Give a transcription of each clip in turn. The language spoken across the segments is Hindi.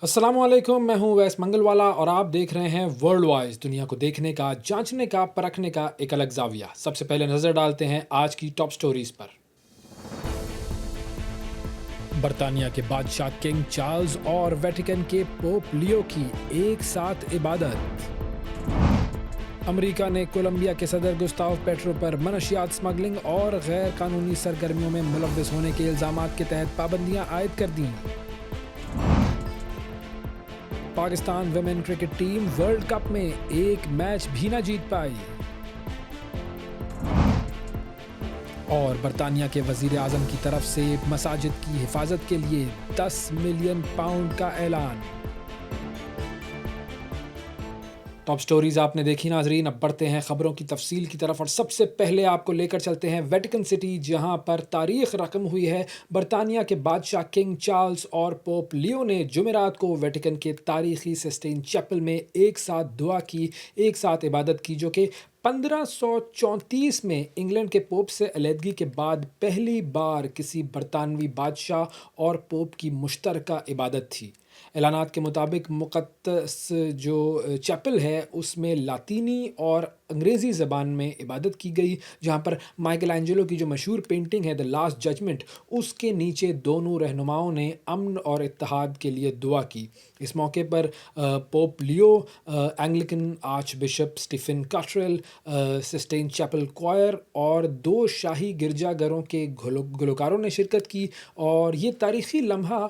अस्सलामुअलैकुम, मैं हूं वैस मंगलवाला और आप देख रहे हैं वर्ल्ड वाइज, दुनिया को देखने का, जांचने का, परखने का एक अलग जाविया। सबसे पहले नजर डालते हैं आज की टॉप स्टोरीज पर। बर्तानिया के बादशाह किंग चार्ल्स और वेटिकन के पोप लियो की एक साथ इबादत। अमेरिका ने कोलंबिया के सदर गुस्ताव पेट्रो पर मनशियात स्मगलिंग और गैर कानूनी सरगर्मियों में मुलव्विस होने के इल्जामात के तहत पाबंदियां आयद कर दी। Pakistan women cricket team world cup में एक मैच भी न जीत पाई। और बर्तानिया के वजीर आजम की तरफ से मसाजिद की हिफाजत के लिए 10 मिलियन पाउंड का ऐलान। टॉप स्टोरीज आपने देखी नाजरीन, अब बढ़ते हैं खबरों की तफसील की तरफ और सबसे पहले आपको लेकर चलते हैं वेटिकन सिटी, जहां पर तारीख रकम हुई है। बर्तानिया के बादशाह किंग चार्ल्स और पोप लियो ने जुमेरात को वेटिकन के तारीखी सिस्टीन चैपल में एक साथ दुआ की, एक साथ इबादत की, जो कि 1534 में इंग्लैंड के पोप से अलहदगी के बाद पहली बार किसी बरतानवी बादशाह और पोप की मुश्तरका इबादत थी। ऐलानात के मुताबिक मुक़द्दस जो चैपल है उसमें लातीनी और अंग्रेज़ी ज़बान में इबादत की गई, जहाँ पर माइकल एंजेलो की जो मशहूर पेंटिंग है द लास्ट जजमेंट, उसके नीचे दोनों रहनुमाओं ने अमन और इत्तेहाद के लिए दुआ की। इस मौके पर Pope Leo, Anglican archbishop Stephen Cottrell, Sistine Chapel choir और 2 शाही गिरजाघरों के गुलकारों ने शिरकत की। और ये तारीख़ी लम्हा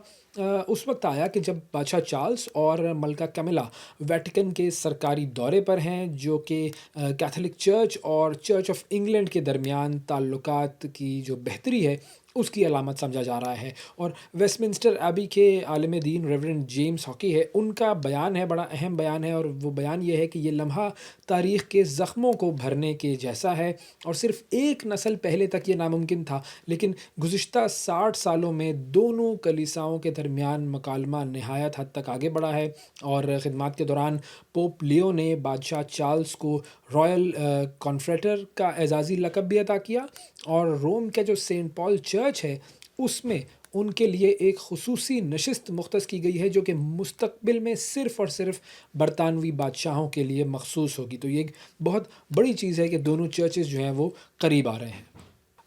उस वक्त आया कि जब बादशाह चार्ल्स और मलका कैमिला वेटिकन के सरकारी दौरे पर हैं, जो कि कैथोलिक चर्च और चर्च ऑफ इंग्लैंड के दरमियान ताल्लुकात की जो बेहतरी है उसकी अलामत समझा जा रहा है। और वेस्टमिंस्टर एबी के आलिम दीन रेवरेंड जेम्स हॉकी है, उनका बयान है, बड़ा अहम बयान है, और वो बयान ये है कि ये लम्हा तारीख़ के ज़ख्मों को भरने के जैसा है। और सिर्फ़ एक नस्ल पहले तक ये नामुमकिन था, लेकिन गुज़िश्ता 60 सालों में दोनों कलीसियाओं के दरमियान मकालमा नहायत हद तक आगे बढ़ा है। और ख़िदमत के दौरान पोप लियो ने बादशाह चार्ल्स को रॉयल कॉन्फ्रेटर का एजाज़ी लक़ब भी अता किया, और रोम का जो सेंट पॉल चर्च है उसमें उनके लिए एक खुसूसी नशिस्त मुख्तस की गई है, जो कि मुस्तक़बिल में सिर्फ़ और सिर्फ़ बरतानवी बादशाहों के लिए मखसूस होगी। तो ये एक बहुत बड़ी चीज़ है कि दोनों चर्चेज़ जो हैं वो करीब आ रहे हैं।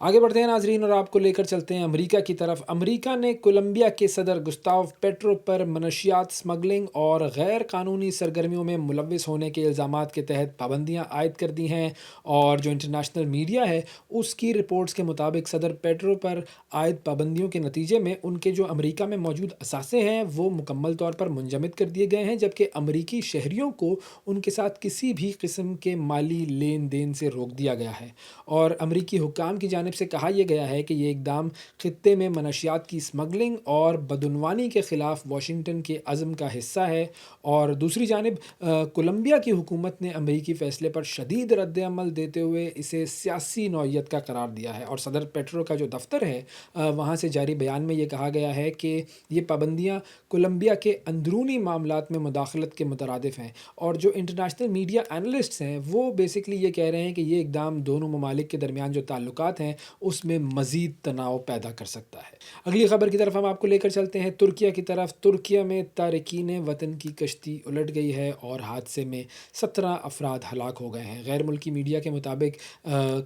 आगे बढ़ते हैं नाजरीन और आपको लेकर चलते हैं अमेरिका की तरफ। अमेरिका ने कोलंबिया के सदर गुस्ताव पेट्रो पर मनशियात स्मगलिंग और गैर कानूनी सरगर्मियों में मुलव्विस होने के इल्ज़ामात के तहत पाबंदियां आयद कर दी हैं। और जो इंटरनेशनल मीडिया है उसकी रिपोर्ट्स के मुताबिक सदर पेट्रो पर आयद पाबंदियों के नतीजे में उनके जो अमेरिका में मौजूद असासे हैं वो मुकम्मल तौर पर मुंजमद कर दिए गए हैं, जबकि अमरीकी शहरियों को उनके साथ किसी भी किस्म के माली लेन देन से रोक दिया गया है। और अमरीकी हुक्काम की जानिब से कहा यह गया है कि ये इकदाम खित्ते में मनशियात की स्मगलिंग और बदउनवानी के ख़िलाफ़ वाशिंगटन के अज़्म का हिस्सा है। और दूसरी जानिब कोलंबिया की हुकूमत ने अमरीकी फ़ैसले पर शदीद रद्द-ए-अमल देते हुए इसे सियासी नौइयत का करार दिया है। और सदर पेट्रो का जो दफ्तर है वहाँ से जारी बयान में ये कहा गया है कि ये पाबंदियाँ कोलंबिया के अंदरूनी मामलात में मुदाखलत के मुतरादिफ हैं। और जो इंटरनेशनल मीडिया एनालिस्ट्स हैं वो बेसिकली ये कह रहे हैं कि ये इकदाम दोनों ममालिक के दरमियान जो ताल्लुकात हैं उसमें मज़ीद तनाव पैदा कर सकता है। अगली खबर की तरफ हम आपको लेकर चलते हैं तुर्किया की तरफ। तुर्किया में तारिकीन वतन की कश्ती उलट गई है और हादसे में 17 अफराद हलाक हो गए हैं। गैर मुल्की मीडिया के मुताबिक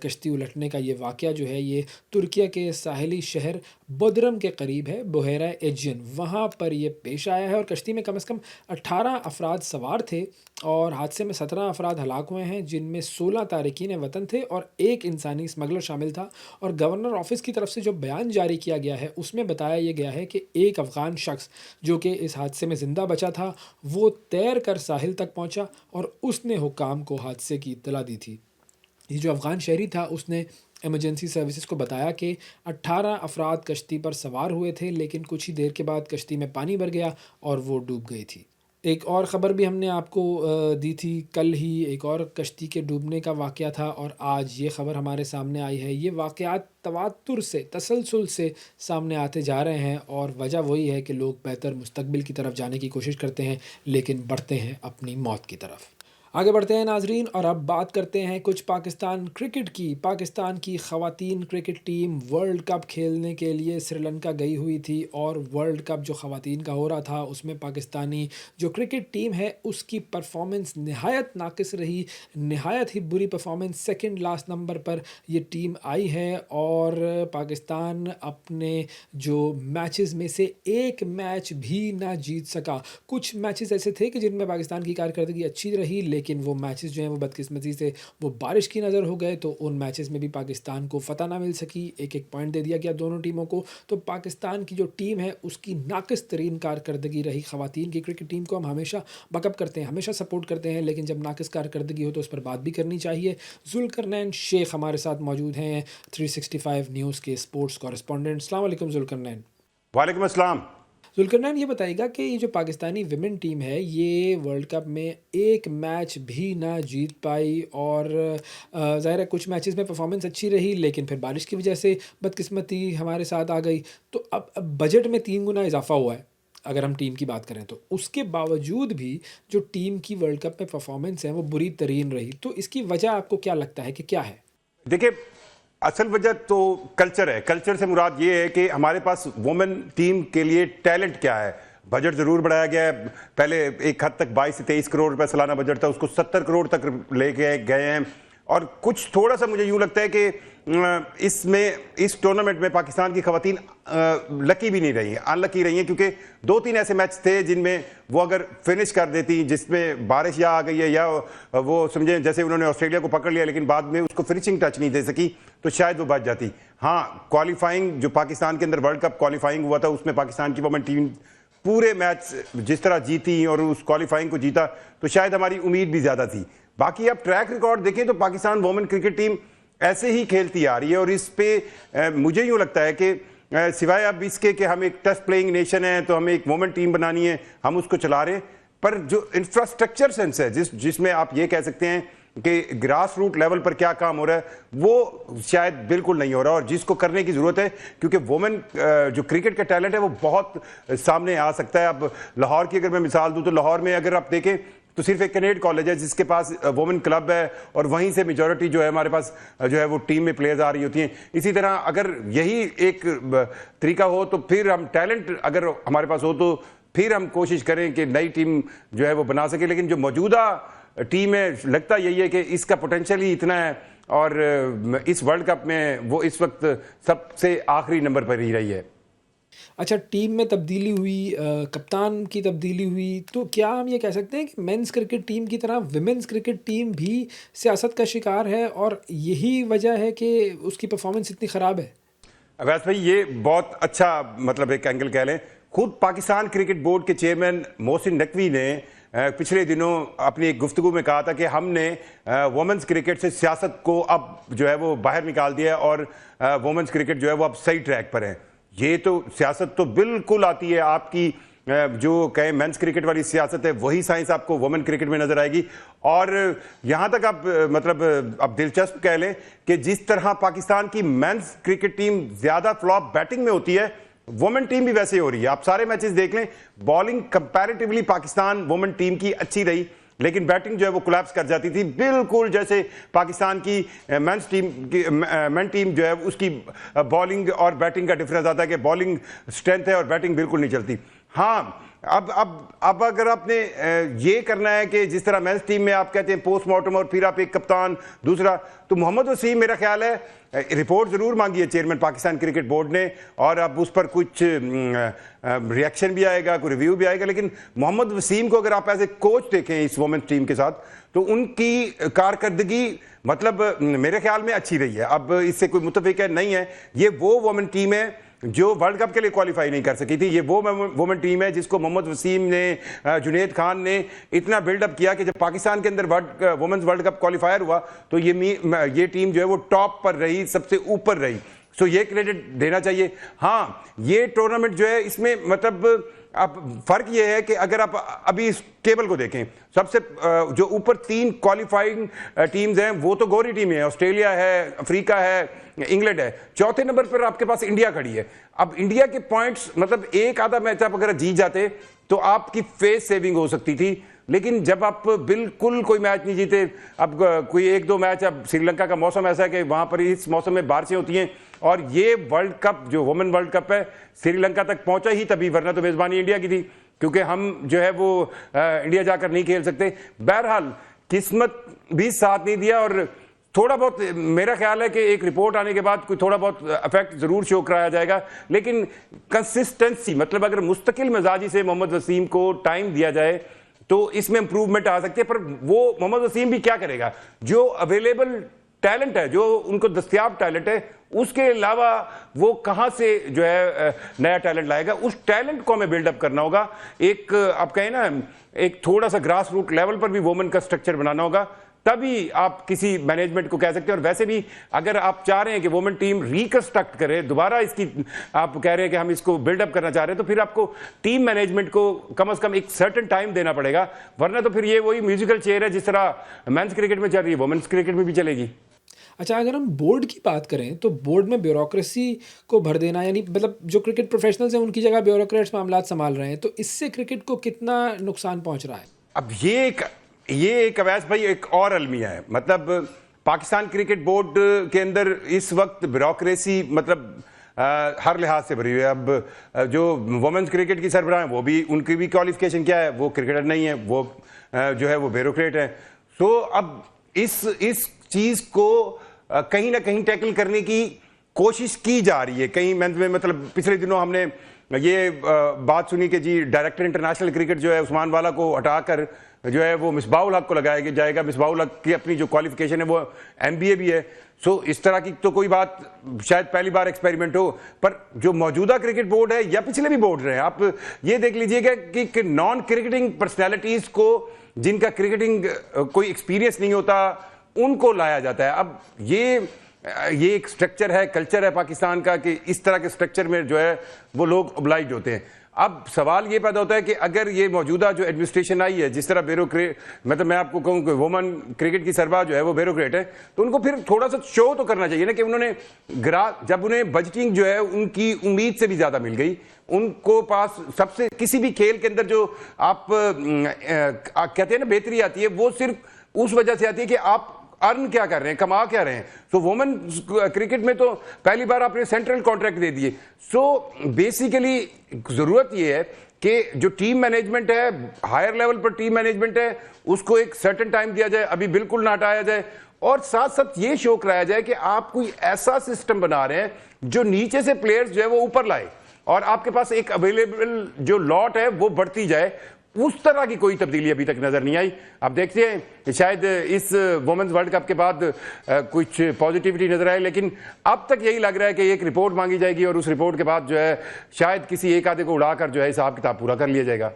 कश्ती उलटने का ये वाक़या जो है ये तुर्किया के साहिली शहर बोदरम के करीब है, बहेरा एजियन, वहाँ पर ये पेश आया है। और कश्ती में कम से कम 18 अफराद सवार थे और हादसे में 17 अफराद हलाक हुए हैं, जिनमें 16 तारिकीन वतन थे और एक इंसानी स्मगलर शामिल था। और गवर्नर ऑफिस की तरफ से जो बयान जारी किया गया है उसमें बताया यह गया है कि एक अफ़गान शख्स जो कि इस हादसे में ज़िंदा बचा था वो तैर कर साहिल तक पहुंचा और उसने हुक्काम को हादसे की इत्तला दी थी। ये जो अफ़गान शहरी था उसने इमरजेंसी सर्विसेज को बताया कि 18 अफराद कश्ती पर सवार हुए थे, लेकिन कुछ ही देर के बाद कश्ती में पानी भर गया और वो डूब गई थी। एक और ख़बर भी हमने आपको दी थी, कल ही एक और कश्ती के डूबने का वाक़या था और आज ये ख़बर हमारे सामने आई है। ये वाक़यात तवातुर से, तसलसल से सामने आते जा रहे हैं और वजह वही है कि लोग बेहतर मुस्तक़बिल की तरफ जाने की कोशिश करते हैं लेकिन बढ़ते हैं अपनी मौत की तरफ। आगे बढ़ते हैं नाजरीन और अब बात करते हैं कुछ पाकिस्तान क्रिकेट की। पाकिस्तान की ख़वातीन क्रिकेट टीम वर्ल्ड कप खेलने के लिए श्रीलंका गई हुई थी और वर्ल्ड कप जो ख़वातीन का हो रहा था उसमें पाकिस्तानी जो क्रिकेट टीम है उसकी परफॉर्मेंस नहायत नाकिस रही, नहायत ही बुरी परफॉर्मेंस। सेकंड लास्ट नंबर पर ये टीम आई है और पाकिस्तान अपने जो मैचेस में से एक मैच भी ना जीत सका। कुछ मैचेस ऐसे थे कि जिनमें पाकिस्तान की कारकर्दगी अच्छी रही, लेकिन वो मैचेस जो हैं वो बदकिस्मती से वो बारिश की नज़र हो गए, तो उन मैचेस में भी पाकिस्तान को फ़तह ना मिल सकी। एक एक पॉइंट दे दिया गया दोनों टीमों को। तो पाकिस्तान की जो टीम है उसकी नाकिस तरीन कारकर्दगी रही। ख़वातीन की क्रिकेट टीम को हम हमेशा बकअप करते हैं, हमेशा सपोर्ट करते हैं, लेकिन जब नाकिस कारकर्दगी हो तो उस पर बात भी करनी चाहिए। जुल्करनैन शेख हमारे साथ मौजूद हैं, 365 न्यूज़ के स्पोर्ट्स कॉरेस्पॉन्डेंट। अस्सलाम वालेकुम जुल्करनैन। वालेकुम अस्सलाम। जुल्करनैन, ये बताइएगा कि ये जो पाकिस्तानी विमेन टीम है ये वर्ल्ड कप में एक मैच भी ना जीत पाई और ज़ाहिर है कुछ मैचेस में परफॉर्मेंस अच्छी रही, लेकिन फिर बारिश की वजह से बदकिस्मती हमारे साथ आ गई। तो अब बजट में 3 गुना इजाफा हुआ है अगर हम टीम की बात करें तो। उसके बावजूद भी जो टीम की वर्ल्ड कप में परफॉर्मेंस है वो बुरी तरीन रही। तो इसकी वजह आपको क्या लगता है कि क्या है? देखिए, असल वजह तो कल्चर है। कल्चर से मुराद ये है कि हमारे पास वुमेन टीम के लिए टैलेंट क्या है। बजट जरूर बढ़ाया गया है। पहले एक हद तक 22 से 23 करोड़ रुपए सालाना बजट था, उसको 70 करोड़ तक लेके गए हैं। और कुछ थोड़ा सा मुझे यूं लगता है कि इस टूर्नामेंट में पाकिस्तान की खवातीन लकी भी नहीं रही हैं, अनलकी रही हैं, क्योंकि 2-3 ऐसे मैच थे जिनमें वो अगर फिनिश कर देती, जिसमें बारिश या आ गई है या वो समझे जैसे उन्होंने ऑस्ट्रेलिया को पकड़ लिया लेकिन बाद में उसको फिनिशिंग टच नहीं दे सकी, तो शायद वो बच जाती। हाँ, क्वालिफाइंग जो पाकिस्तान के अंदर वर्ल्ड कप क्वालिफाइंग हुआ था उसमें पाकिस्तान की वुमेन टीम पूरे मैच जिस तरह जीती और उस क्वालिफाइंग को जीता, तो शायद हमारी उम्मीद भी ज्यादा थी। बाकी आप ट्रैक रिकॉर्ड देखें तो पाकिस्तान वुमेन क्रिकेट टीम ऐसे ही खेलती आ रही है और इस पे मुझे यूं लगता है कि सिवाय अब इसके कि हम एक टेस्ट प्लेइंग नेशन है तो हमें एक वुमेन टीम बनानी है, हम उसको चला रहे हैं, पर जो इंफ्रास्ट्रक्चर सेंस है जिसमें आप ये कह सकते हैं कि ग्रास रूट लेवल पर क्या काम हो रहा है वो शायद बिल्कुल नहीं हो रहा, और जिसको करने की जरूरत है, क्योंकि वुमेन जो क्रिकेट का टैलेंट है वो बहुत सामने आ सकता है। अब लाहौर की अगर मैं मिसाल दूं तो लाहौर में अगर आप देखें तो सिर्फ एक कैनेड कॉलेज है जिसके पास वुमेन क्लब है और वहीं से मेजॉरिटी जो है हमारे पास जो है वो टीम में प्लेयर्स आ रही होती हैं। इसी तरह अगर यही एक तरीका हो तो फिर हम टैलेंट अगर हमारे पास हो तो फिर हम कोशिश करें कि नई टीम जो है वो बना सके, लेकिन जो मौजूदा टीम है लगता यही है कि इसका पोटेंशियल ही इतना है और इस वर्ल्ड कप में वो इस वक्त सबसे आखिरी नंबर पर ही रही है। अच्छा, टीम में तब्दीली हुई, कप्तान की तब्दीली हुई, तो क्या हम ये कह सकते हैं कि मेंस क्रिकेट टीम की तरह विमेंस क्रिकेट टीम भी सियासत का शिकार है और यही वजह है कि उसकी परफॉर्मेंस इतनी ख़राब है? अवैस भाई, ये बहुत अच्छा मतलब एक एंगल कह लें। खुद पाकिस्तान क्रिकेट बोर्ड के चेयरमैन मोहसिन नकवी ने पिछले दिनों अपनी एक गुफ्तगू में कहा था कि हमने वुमेन्स क्रिकेट से सियासत को अब जो है वो बाहर निकाल दिया है और वुमेन्स क्रिकेट जो है वो अब सही ट्रैक पर है। ये तो सियासत तो बिल्कुल आती है आपकी जो कहें मेंस क्रिकेट वाली सियासत है, वही साइंस आपको वुमेन क्रिकेट में नजर आएगी। और यहां तक आप मतलब अब दिलचस्प कह लें कि जिस तरह पाकिस्तान की मेंस क्रिकेट टीम ज्यादा फ्लॉप बैटिंग में होती है, वुमेन टीम भी वैसे हो रही है। आप सारे मैचेस देख लें, bowling comparatively Pakistan women team की अच्छी रही, लेकिन बैटिंग जो है वो कोलैप्स कर जाती थी, बिल्कुल जैसे पाकिस्तान की मेन टीम जो है उसकी बॉलिंग और बैटिंग का डिफरेंस आता है कि बॉलिंग स्ट्रेंथ है और बैटिंग बिल्कुल नहीं चलती। हाँ, अब अगर आपने ये करना है कि जिस तरह मेंस टीम में आप कहते हैं पोस्टमार्टम और फिर आप एक कप्तान दूसरा, तो मोहम्मद वसीम मेरा ख्याल है रिपोर्ट जरूर मांगी है चेयरमैन पाकिस्तान क्रिकेट बोर्ड ने और अब उस पर कुछ रिएक्शन भी आएगा, कोई रिव्यू भी आएगा, लेकिन मोहम्मद वसीम को अगर आप एज ए कोच देखें इस वुमेन्स टीम के साथ तो उनकी कारकर्दगी मतलब मेरे ख्याल में अच्छी रही है। अब इससे कोई मुतफिक नहीं है। ये वो वुमेन टीम है जो वर्ल्ड कप के लिए क्वालिफाई नहीं कर सकी थी। ये वो वुमेन टीम है जिसको मोहम्मद वसीम ने, जुनैद खान ने इतना बिल्डअप किया कि जब पाकिस्तान के अंदर वुमेन्स वर्ल्ड कप क्वालिफायर हुआ तो ये टीम जो है वो टॉप पर रही, सबसे ऊपर रही। सो ये क्रेडिट देना चाहिए। हाँ, ये टूर्नामेंट जो है इसमें मतलब अब फर्क ये है कि अगर आप अभी इस टेबल को देखें, सबसे जो ऊपर 3 क्वालिफाइंग टीम्स हैं वो तो गोरी टीम है, ऑस्ट्रेलिया है, अफ्रीका है, इंग्लैंड है। चौथे नंबर पर आपके पास इंडिया खड़ी है। अब इंडिया के पॉइंट्स मतलब एक आधा मैच आप अगर जीत जाते तो आपकी फेस सेविंग हो सकती थी। लेकिन जब आप बिल्कुल कोई मैच नहीं जीते, अब कोई एक दो मैच, अब श्रीलंका का मौसम ऐसा है कि वहां पर इस मौसम में बारिशें होती हैं, और ये वर्ल्ड कप जो वुमेन वर्ल्ड कप है श्रीलंका तक पहुंचा ही तभी, वरना तो मेजबानी इंडिया की थी, क्योंकि हम जो है वो इंडिया जाकर नहीं खेल सकते। बहरहाल किस्मत भी साथ नहीं दिया, और थोड़ा बहुत मेरा ख्याल है कि एक रिपोर्ट आने के बाद कोई थोड़ा बहुत इफेक्ट जरूर शो कराया जाएगा, लेकिन कंसिस्टेंसी, मतलब अगर मुस्तकिल मिजाजी से मोहम्मद वसीम को टाइम दिया जाए तो इसमें इंप्रूवमेंट आ सकती है। पर वो मोहम्मद वसीम भी क्या करेगा, जो अवेलेबल टैलेंट है, जो उनको दस्तयाब टैलेंट है, उसके अलावा वो कहां से जो है नया टैलेंट लाएगा? उस टैलेंट को हमें बिल्डअप करना होगा। एक आप कहें ना, एक थोड़ा सा ग्रास रूट लेवल पर भी वुमेन का स्ट्रक्चर बनाना होगा, तभी आप किसी मैनेजमेंट को कह सकते हैं। और वैसे भी अगर आप चाह रहे हैं कि वुमेन टीम रिकंस्ट्रक्ट करे दोबारा, इसकी आप कह रहे हैं कि हम इसको बिल्डअप करना चाह रहे हैं, तो फिर आपको टीम मैनेजमेंट को कम से कम एक सर्टेन टाइम देना पड़ेगा, वरना तो फिर ये वही म्यूजिकल चेयर है जिस तरह मेंस क्रिकेट में चल रही है, वुमेन्स क्रिकेट में भी चलेगी। अच्छा, अगर हम बोर्ड की बात करें तो बोर्ड में ब्यूरोक्रेसी को भर देना, यानी मतलब जो क्रिकेट प्रोफेशनल्स हैं उनकी जगह ब्यूरोक्रेट्स मामलात संभाल रहे हैं, तो इससे क्रिकेट को कितना नुकसान पहुंच रहा है? अब ये एक अवैस भाई एक और अलमिया है। मतलब पाकिस्तान क्रिकेट बोर्ड के अंदर इस वक्त ब्यूरोक्रेसी मतलब हर लिहाज से भरी हुई है। अब जो वुमेन्स क्रिकेट की सरबराह हैं, वो भी, उनकी भी क्वालिफिकेशन क्या है, वो क्रिकेटर नहीं है, वो जो है वो ब्यूरोक्रेट है। तो अब इस चीज को कहीं ना कहीं टैकल करने की कोशिश की जा रही है कहीं में। मतलब पिछले दिनों हमने ये बात सुनी कि जी डायरेक्टर इंटरनेशनल क्रिकेट जो है उस्मान वाला को हटाकर जो है वो मिसबाहुल हक को लगाया जाएगा। मिसबाहुल हक की अपनी जो क्वालिफिकेशन है वो MBA भी है। सो इस तरह की तो कोई बात शायद पहली बार एक्सपेरिमेंट हो, पर जो मौजूदा क्रिकेट बोर्ड है या पिछले भी बोर्ड रहे हैं, आप ये देख लीजिएगा कि नॉन क्रिकेटिंग पर्सनैलिटीज को, जिनका क्रिकेटिंग कोई एक्सपीरियंस नहीं होता, उनको लाया जाता है। अब ये एक स्ट्रक्चर है, कल्चर है पाकिस्तान का कि इस तरह के स्ट्रक्चर में जो है वो लोग ओब्लाइज होते हैं। अब सवाल ये पैदा होता है कि अगर ये मौजूदा जो एडमिनिस्ट्रेशन आई है, जिस तरह ब्यूरोक्रेट, मतलब मैं आपको कहूं कि वुमेन क्रिकेट की सरबराह जो है वो ब्यूरोक्रेट है, तो उनको फिर थोड़ा सा शो तो करना चाहिए ना कि उन्होंने जब उन्हें बजटिंग जो है उनकी उम्मीद से भी ज्यादा मिल गई, उनको पास सबसे किसी भी खेल के अंदर जो आप कहते हैं ना बेहतरी आती है, वो सिर्फ उस वजह से आती है कि आप अर्न क्या कर रहे हैं, कमा क्या रहे हैं। सो वुमेन क्रिकेट में तो पहली बार आपने सेंट्रल कॉन्ट्रैक्ट दे दिए। सो बेसिकली जरूरत यह है कि जो टीम मैनेजमेंट है, हायर लेवल पर टीम मैनेजमेंट है, उसको एक सर्टेन टाइम दिया जाए, अभी बिल्कुल ना हटाया जाए, और साथ साथ ये शो कराया जाए कि आप कोई ऐसा सिस्टम बना रहे हैं जो नीचे से प्लेयर्स जो है वो ऊपर लाए, और आपके पास एक अवेलेबल जो लॉट है वो बढ़ती जाए। उस तरह की कोई तब्दीली अभी तक नजर नहीं आई। आप देखते हैं कि शायद इस वुमेन्स वर्ल्ड कप के बाद कुछ पॉजिटिविटी नजर आए, लेकिन अब तक यही लग रहा है कि एक रिपोर्ट मांगी जाएगी और उस रिपोर्ट के बाद जो है शायद किसी एक आधे को उड़ाकर जो है हिसाब किताब पूरा कर लिया जाएगा।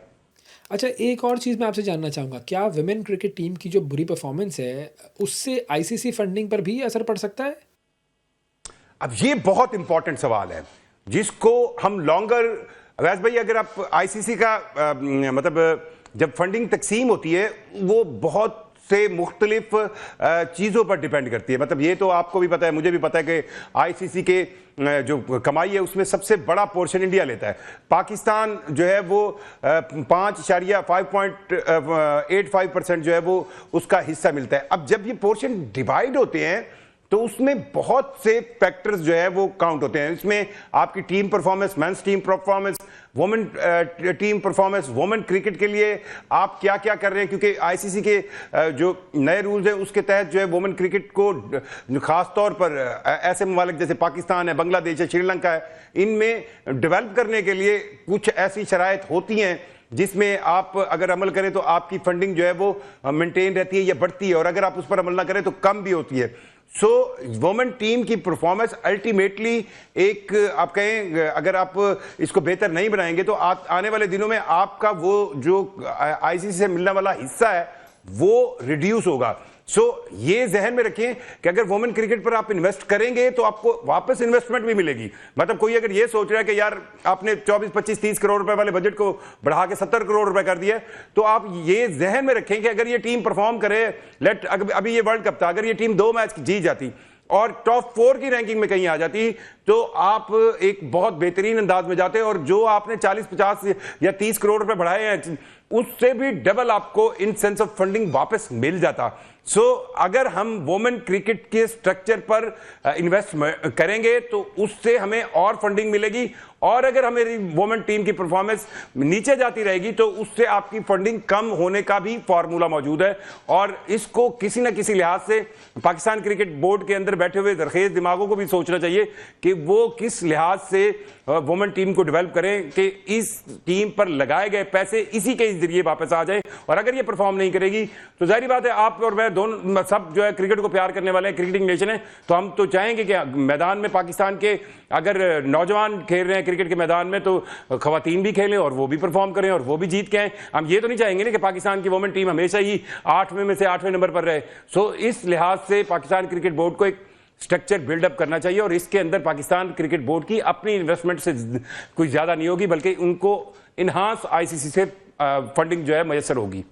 अच्छा, एक और चीज़ मैं आपसे जानना चाहूँगा, क्या विमेन क्रिकेट टीम की जो बुरी परफॉर्मेंस है उससे ICC फंडिंग पर भी असर पड़ सकता है? अब ये बहुत इंपॉर्टेंट सवाल है जिसको हम लॉन्गर, अवैस भाई, अगर आप ICC का मतलब जब फंडिंग तकसीम होती है वो बहुत से मुख्तलिफ चीज़ों पर डिपेंड करती है। मतलब ये तो आपको भी पता है, मुझे भी पता है कि ICC के जो कमाई है उसमें सबसे बड़ा पोर्शन इंडिया लेता है। पाकिस्तान जो है वो 5.85% जो है वो उसका हिस्सा मिलता है। अब जब ये पोर्शन डिवाइड होते हैं तो उसमें बहुत से फैक्टर्स जो है वो काउंट होते हैं। इसमें आपकी team performance, men's team performance, women team performance, women cricket के लिए आप क्या क्या कर रहे हैं, क्योंकि ICC के जो नए रूल्स हैं उसके तहत जो है वुमेन क्रिकेट को खास तौर पर ऐसे ममालिक जैसे पाकिस्तान है, बांग्लादेश है, श्रीलंका है, इनमें डेवलप करने के लिए कुछ ऐसी शराइत होती हैं जिसमें आप अगर अमल करें तो आपकी फंडिंग जो है वो मेंटेन रहती है या बढ़ती है, और अगर आप उस पर अमल ना करें तो कम भी होती है। सो वुमेन टीम की परफॉर्मेंस अल्टीमेटली एक, आप कहें अगर आप इसको बेहतर नहीं बनाएंगे तो आने वाले दिनों में आपका वो जो ICC से मिलने वाला हिस्सा है वो रिड्यूस होगा। सो ये जहन में रखें कि अगर वुमेन क्रिकेट पर आप इन्वेस्ट करेंगे तो आपको वापस इन्वेस्टमेंट भी मिलेगी। मतलब कोई अगर ये सोच रहा है कि यार आपने 24, 25, 30 करोड़ रुपए वाले बजट को बढ़ा के 70 करोड़ रुपए कर दिया, तो आप ये जहन में रखें कि अगर ये टीम परफॉर्म करे, अभी ये वर्ल्ड कप था, अगर ये टीम 2 मैच जीत जाती और टॉप 4 की रैंकिंग में कहीं आ जाती तो आप एक बहुत बेहतरीन अंदाज में जाते हैं, और जो आपने 40-50 या 30 करोड़ रुपए बढ़ाए हैं उससे भी डबल आपको इन सेंस ऑफ फंडिंग वापस मिल जाता। अगर हम वुमेन क्रिकेट के स्ट्रक्चर पर इन्वेस्ट करेंगे तो उससे हमें और फंडिंग मिलेगी, और अगर हमारी वुमेन टीम की परफॉर्मेंस नीचे जाती रहेगी तो उससे आपकी फंडिंग कम होने का भी फॉर्मूला मौजूद है। और इसको किसी न किसी लिहाज से पाकिस्तान क्रिकेट बोर्ड के अंदर बैठे हुए दरखेज दिमागों को भी सोचना चाहिए कि वो किस लिहाज से वुमेन टीम को डेवलप करें कि इस टीम पर लगाए गए पैसे इसी के जरिए वापस आ जाए। और अगर ये परफॉर्म नहीं करेगी तो जाहिर बात है आप और मैं दोनों सब जो है क्रिकेट को प्यार करने वाले हैं, क्रिकेटिंग नेशन है, तो हम तो चाहेंगे कि मैदान में पाकिस्तान के अगर नौजवान खेल रहे हैं क्रिकेट के मैदान में तो खवातीन भी खेलें और वो भी परफॉर्म करें और वो भी जीत के आए। हम ये तो नहीं चाहेंगे ना कि पाकिस्तान की वुमेन टीम हमेशा ही 8वें में से 8वें नंबर पर रहे। इस लिहाज से पाकिस्तान क्रिकेट बोर्ड को एक स्ट्रक्चर बिल्डअप करना चाहिए, और इसके अंदर पाकिस्तान क्रिकेट बोर्ड की अपनी इन्वेस्टमेंट से कुछ ज्यादा नहीं होगी, बल्कि उनको इनहांस आईसीसी से फंडिंग जो है मैसर होगी।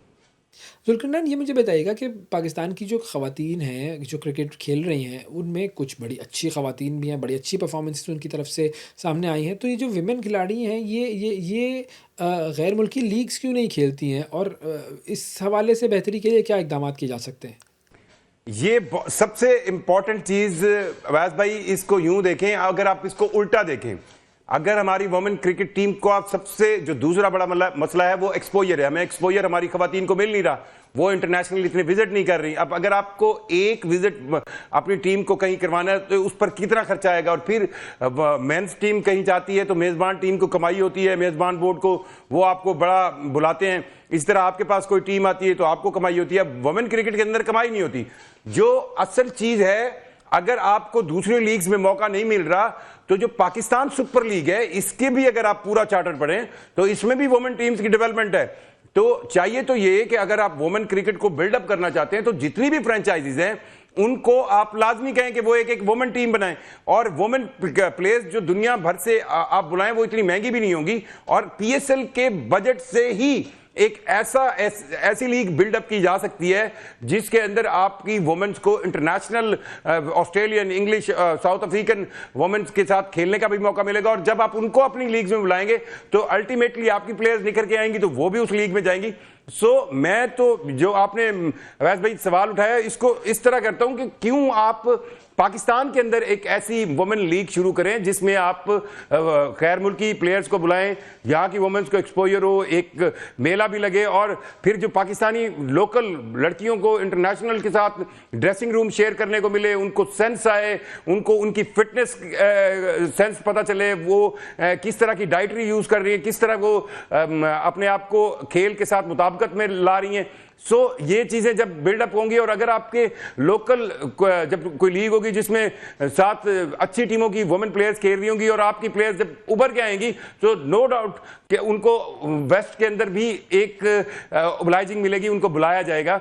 जुल्करनैन, ये मुझे बताइएगा कि पाकिस्तान की जो ख़वातीन हैं जो क्रिकेट खेल रही हैं उनमें कुछ बड़ी अच्छी ख़वातीन भी हैं, बड़ी अच्छी परफॉर्मेंस उनकी तरफ से सामने आई हैं, तो ये जो विमेन खिलाड़ी हैं ये गैर मुल्की लीग्स क्यों नहीं खेलती हैं, और इस हवाले से बेहतरी के लिए क्या इकदाम किए जा सकते हैं? ये सबसे इंपॉर्टेंट चीज अवैस भाई, इसको यूं देखें, अगर आप इसको उल्टा देखें, अगर हमारी वुमेन क्रिकेट टीम को आप सबसे जो दूसरा बड़ा मसला है वो एक्सपोजर है, हमें एक्सपोजर हमारी खवातीन को मिल नहीं रहा, वो इंटरनेशनल इतने विजिट नहीं कर रही। अब अगर आपको एक विजिट अपनी टीम को कहीं करवाना है तो उस पर कितना खर्चा आएगा, और फिर मेंस टीम कहीं जाती है तो मेजबान टीम को कमाई होती है, मेजबान बोर्ड को वो आपको बड़ा बुलाते हैं, इस तरह आपके पास कोई टीम आती है तो आपको कमाई होती है। वुमेन क्रिकेट के अंदर कमाई नहीं होती। जो असल चीज है, अगर आपको दूसरी लीग्स में मौका नहीं मिल रहा तो जो पाकिस्तान सुपर लीग है इसके भी अगर आप पूरा चार्टर पढ़ें तो इसमें भी वुमेन टीम्स की डेवलपमेंट है। तो चाहिए तो ये कि अगर आप वुमेन क्रिकेट को बिल्डअप करना चाहते हैं तो जितनी भी फ्रेंचाइजीज हैं उनको आप लाजमी कहें कि वो एक वुमेन टीम बनाएं, और वुमेन प्लेयर्स जो दुनिया भर से आप बुलाएं वो इतनी महंगी भी नहीं होंगी, और पीएसएल के बजट से ही एक ऐसी लीग बिल्डअप की जा सकती है जिसके अंदर आपकी वुमेन्स को international Australian, English, South African women's के साथ खेलने का भी मौका मिलेगा। और जब आप उनको अपनी लीग्स में बुलाएंगे तो अल्टीमेटली आपकी प्लेयर्स निखर के आएंगी तो वो भी उस लीग में जाएंगी। मैं तो जो आपने अवैस भाई सवाल उठाया इसको इस तरह करता हूं कि क्यों आप पाकिस्तान के अंदर एक ऐसी वुमेन लीग शुरू करें जिसमें आप गैर मुल्की प्लेयर्स को बुलाएं, यहाँ की वुमेन्स को एक्सपोजर हो, एक मेला भी लगे, और फिर जो पाकिस्तानी लोकल लड़कियों को इंटरनेशनल के साथ ड्रेसिंग रूम शेयर करने को मिले, उनको सेंस आए, उनको उनकी फिटनेस सेंस पता चले, वो किस तरह की डाइटरी यूज कर रही है, किस तरह वो अपने आप को खेल के साथ मुताबिकत में ला रही हैं। ये चीजें जब बिल्डअप होंगी, और अगर आपके लोकल जब कोई लीग होगी जिसमें 7 अच्छी टीमों की वुमेन प्लेयर्स खेल रही होंगी और आपकी प्लेयर्स जब उभर के आएंगी तो नो डाउट कि उनको वेस्ट के अंदर भी एक ओबलाइजिंग मिलेगी, उनको बुलाया जाएगा।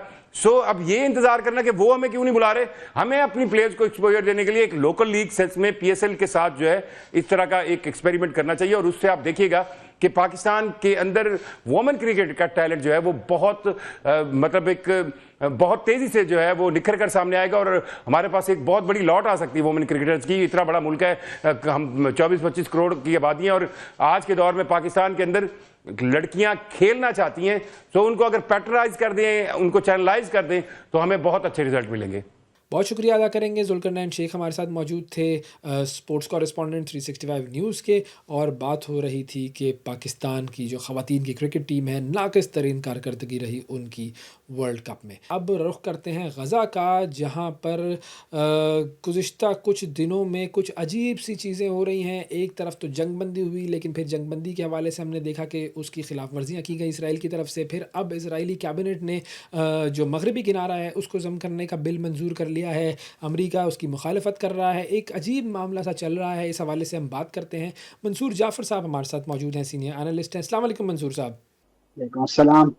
अब ये इंतजार करना कि वो हमें क्यों नहीं बुला रहे, हमें अपनी प्लेयर्स को एक्सपोजर देने के लिए एक लोकल लीग सेंस में पीएसएल के साथ जो है इस तरह का एक एक्सपेरिमेंट करना चाहिए, और उससे आप देखिएगा कि पाकिस्तान के अंदर वुमेन क्रिकेट का टैलेंट जो है वो बहुत मतलब एक बहुत तेजी से जो है वो निखर कर सामने आएगा, और हमारे पास एक बहुत बड़ी लॉट आ सकती है वुमेन क्रिकेटर्स की। इतना बड़ा मुल्क है, हम 24-25 करोड़ की आबादी है, और आज के दौर में पाकिस्तान के अंदर लड़कियां खेलना चाहती हैं, तो उनको अगर पैटर्नाइज कर दें, उनको चैनलाइज कर दें तो हमें बहुत अच्छे रिजल्ट मिलेंगे। बहुत शुक्रिया अदा करेंगे। जुल्करनैन शेख हमारे साथ मौजूद थे, स्पोर्ट्स कॉरेस्पॉन्डेंट 365 न्यूज़ के, और बात हो रही थी कि पाकिस्तान की जो ख़वातीन की क्रिकेट टीम है नाक़िस तरीन कारकर्दगी रही उनकी वर्ल्ड कप में। अब रुख करते हैं गज़ा का, जहाँ पर गुज़िश्ता कुछ दिनों में कुछ अजीब सी चीज़ें हो रही हैं। एक तरफ तो जंगबंदी हुई, लेकिन फिर जंगबंदी के हवाले से हमने देखा कि उसकी खिलाफ वर्जियाँ की गई इसराइल की तरफ से। फिर अब इसराइली कैबिनेट ने जो मगरबी किनारा है उसको ज़म करने का बिल मंजूर कर लिया है। अमेरिका उसकी मुखालफत कर रहा है। एक अजीब मामला सा चल रहा है। इस हवाले से हम बात करते हैं। मंसूर जाफ़र साहब हमारे साथ मौजूद हैं, सीनियर एनालिस्ट हैं। अस्सलाम वालेकुम मंसूर साहब। वालेकुम अस्सलाम।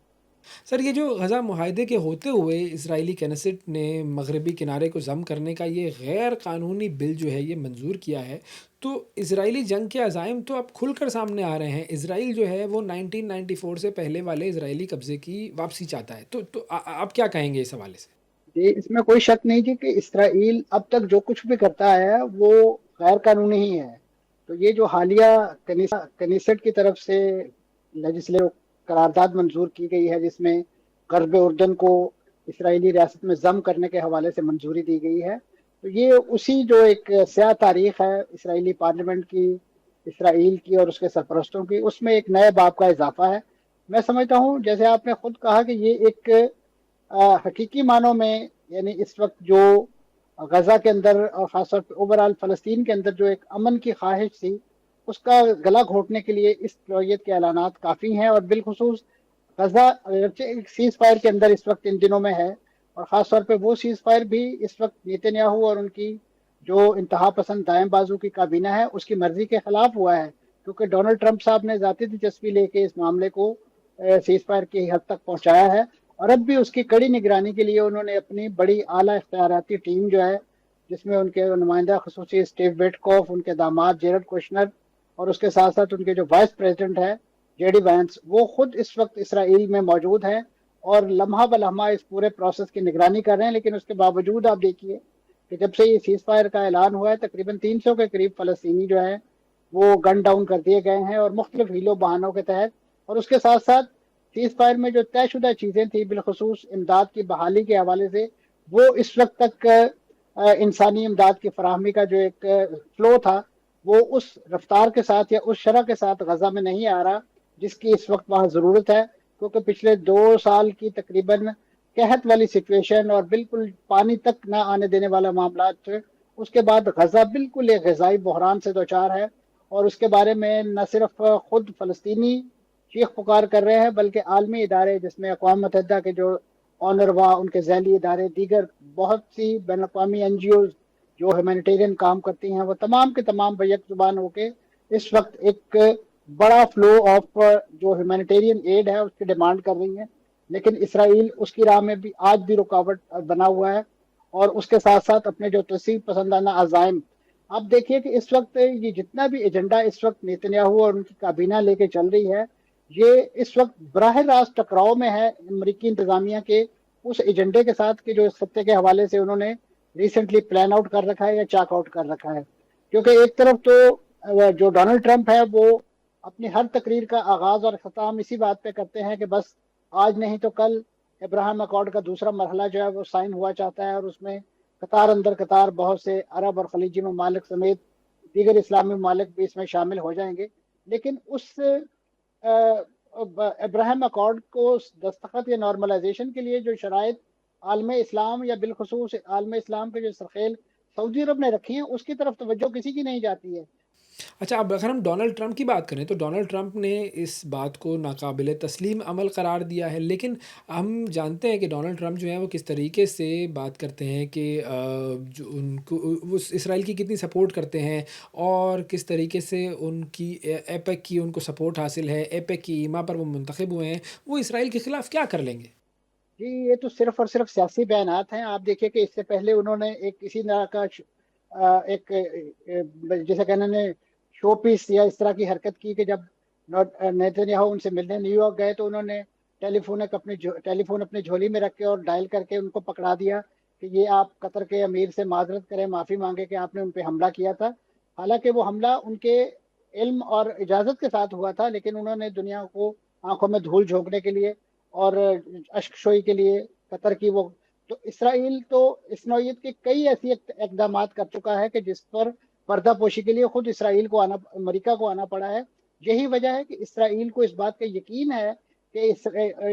सर, ये जो गज़ा मुआहदे के होते हुए इसराइली कैनेसेट ने मगरबी किनारे को ज़म करने का ये गैर कानूनी बिल जो है ये मंजूर किया है, तो इसराइली जंग के अज़ाइम तो अब खुलकर सामने आ रहे हैं। इसराइल जो है वो 1994 से पहले वाले इसराइली कब्ज़े की वापसी चाहता है। तो आप क्या कहेंगे इस हवाले से? इसमें कोई शक नहीं कि इसराइल अब तक जो कुछ भी करता है वो गैर कानूनी ही है। तो ये जो हालिया कनीसेट की तरफ से लेजिस्लेटिव करारदाद मंजूर की गई है, जिसमें गर्ब उर्दन को इसराइली रियासत में जम करने के हवाले से मंजूरी दी गई है, तो ये उसी जो एक स्याह तारीख है इसराइली पार्लियामेंट की, इसराइल की और उसके सरपरस्तों की, उसमें एक नए बाब का इजाफा है। मैं समझता हूँ, जैसे आपने खुद कहा, कि ये एक हकीकी मानों में, यानी इस वक्त जो गजा के अंदर और खासतौर पर ओवरऑल फ़लस्तीन के अंदर जो एक अमन की ख्वाहिश थी, उसका गला घोटने के लिए इस नौयत के ऐलानात काफ़ी हैं। और बिलखुसूस गजा अगरचे एक सीज फायर के अंदर इस वक्त इन दिनों में है, और ख़ासतौर पर वो सीज फायर भी इस वक्त नेतन्याहू और उनकी जो इंतहा पसंद दाएं बाजू की काबीना है उसकी मर्जी के खिलाफ हुआ है, क्योंकि डोनाल्ड ट्रंप साहब ने ज़ाती दिलचस्पी लेके इस मामले को सीज फायर की हद तक पहुंचाया है। और अब भी उसकी कड़ी निगरानी के लिए उन्होंने अपनी बड़ी आला इख्तियाराती टीम जो है, जिसमें उनके नुमाइंदा खसूसी स्टीव विटकॉफ, उनके दामाद जेरड कुशनर, और उसके साथ साथ उनके जो वाइस प्रेसिडेंट है जेडी वैंस, वो खुद इस वक्त इसराइल में मौजूद हैं और लम्हा ब लम्हा इस पूरे प्रोसेस की निगरानी कर रहे हैं। लेकिन उसके बावजूद आप देखिए कि जब से ये सीज फायर का ऐलान हुआ है, तकरीबन 300 के करीब फ़लस्तीनी जो है वो गन डाउन कर दिए गए हैं, और मुख्तलिफ हीलो बहानों के तहत। और उसके साथ साथ सीज फायर में जो तयशुदा चीज़ें थी, बिलखसूस इमदाद की बहाली के हवाले से, वो इस वक्त तक इंसानी इमदाद की फराहमी का जो एक फ्लो था, वो उस रफ्तार के साथ या उस शरह के साथ गजा में नहीं आ रहा जिसकी इस वक्त वहाँ ज़रूरत है। क्योंकि पिछले 2 साल की तकरीबन कहत वाली सिचुएशन और बिल्कुल पानी तक ना आने देने वाला मामला थे, उसके बाद गजा बिल्कुल एक गजाई बहरान से दो चार है। और उसके बारे में न सिर्फ खुद फ़लस्तीनी चीख पुकार कर रहे हैं, बल्कि आलमी इदारे, जिसमें अक़वाम मुत्तहिदा के जो ऑनरवा, उनके झैली इदारे, दीगर बहुत सी बैन अवी NGOs जो ह्यूमैनिटेरियन काम करती हैं, वो तमाम के तमाम बैक जुबान होके इस वक्त एक बड़ा फ्लो ऑफ जो ह्यूमैनिटेरियन एड है उसकी डिमांड कर रही हैं। लेकिन इसराइल उसकी राह में भी आज भी रुकावट बना हुआ है। और उसके साथ साथ अपने जो तस्वीर पसंदाना अज़ाइम, आप देखिए कि इस वक्त ये जितना भी एजेंडा इस वक्त नेतन्याहू और उनकी काबीना लेके चल रही है, ये इस वक्त बराह रास्त टकराव में है अमरीकी इंतजामिया के उस एजेंडे के साथ, कि जो इस खत्ते के हवाले से उन्होंने रिसेंटली प्लान आउट कर रखा है या चाक आउट कर रखा है। क्योंकि एक तरफ तो जो डोनाल्ड ट्रंप है वो अपनी हर तकरीर का आगाज और ख़त्म इसी बात पे करते हैं कि बस आज नहीं तो कल इब्राहिम अकॉर्ड का दूसरा मरहला जो है वो साइन हुआ चाहता है, और उसमें कतार अंदर कतार बहुत से अरब और खलीजी ममालिक समेत दीगर इस्लामी ममालिक भी इसमें शामिल हो जाएंगे। लेकिन उस इब्राहिम अकॉर्ड को दस्तखत या नॉर्मलाइजेशन के लिए जो शराइत आलम इस्लाम या बिलखसूस आलम इस्लाम के जो सरखेल सऊदी अरब ने रखी हैं, उसकी तरफ तवज्जो किसी की नहीं जाती है। अच्छा, अब अगर हम डोनाल्ड ट्रंप की बात करें तो डोनाल्ड ट्रंप ने इस बात को नाकाबिले तस्लीम अमल करार दिया है, लेकिन हम जानते हैं कि डोनाल्ड ट्रंप जो है वो किस तरीके से बात करते हैं कि जो उनको वो इसराइल की कितनी सपोर्ट करते हैं और किस तरीके से उनकी एपेक की उनको सपोर्ट हासिल है, एपेक की ईमा पर वो मुंतखब हुए हैं, वो इसराइल के ख़िलाफ़ क्या कर लेंगे? जी, ये तो सिर्फ और सिर्फ सियासी बयानात हैं। आप देखिए कि इससे पहले उन्होंने एक किसी तरह का एक जैसे कहने ने शो पीस या इस तरह की हरकत की कि जब नेतन्याहू उनसे मिलने न्यूयॉर्क गए, तो उन्होंने टेलीफोन अपनी झोली में रख के और डायल करके उनको पकड़ा दिया कि ये आप कतर के अमीर से माजरत करें, माफ़ी मांगे कि आपने उन पर हमला किया था। हालांकि वो हमला उनके इल्म और इजाज़त के साथ हुआ था, लेकिन उन्होंने दुनिया को आंखों में धूल झोंकने के लिए और अश्कशोई के लिए कतर की वो, तो इसराइल तो इस नौयत के कई ऐसी इकदाम कर चुका है कि जिस पर पर्दापोशी के लिए खुद इसराइल को आना, अमेरिका को आना पड़ा है। यही वजह है कि इसराइल को इस बात का यकीन है कि